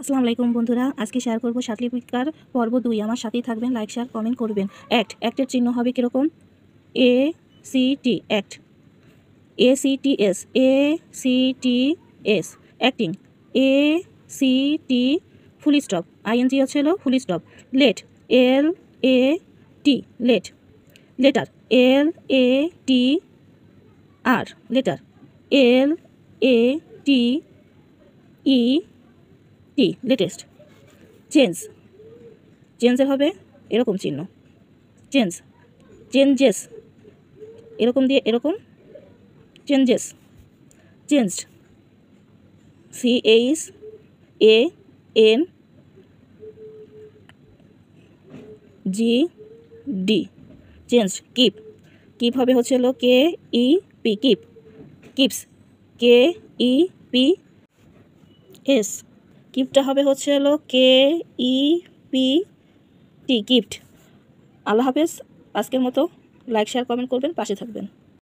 আসসালামু আলাইকুম বন্ধুরা, আজকে শেয়ার করব সাতলিপিকার পর্ব 2। আমার সাথেই থাকবেন, লাইক শেয়ার কমেন্ট করবেন। অ্যাক্টের চিহ্ন হবে কিরকম? A C T, act. A C T S, A C T S, acting. A C T full stop, ING হচ্ছে হলো full stop. Late, L A T, late. Later, L A T R, later. L A T E T, latest. Change, চেঞ্জের হবে এরকম চিহ্ন, change. Changes, এরকম দিয়ে এরকম, changes. Changed, CHANGED, changed. Keep, keep হবে হচ্ছে হলো KEP, কিপ। কিপস, KEPS, কিপটা হবে হচ্ছে হলো KEPT, কিপ্ট। আল্লাহ হাফেজ। আজকের মতো লাইক শেয়ার কমেন্ট করবেন, পাশে থাকবেন।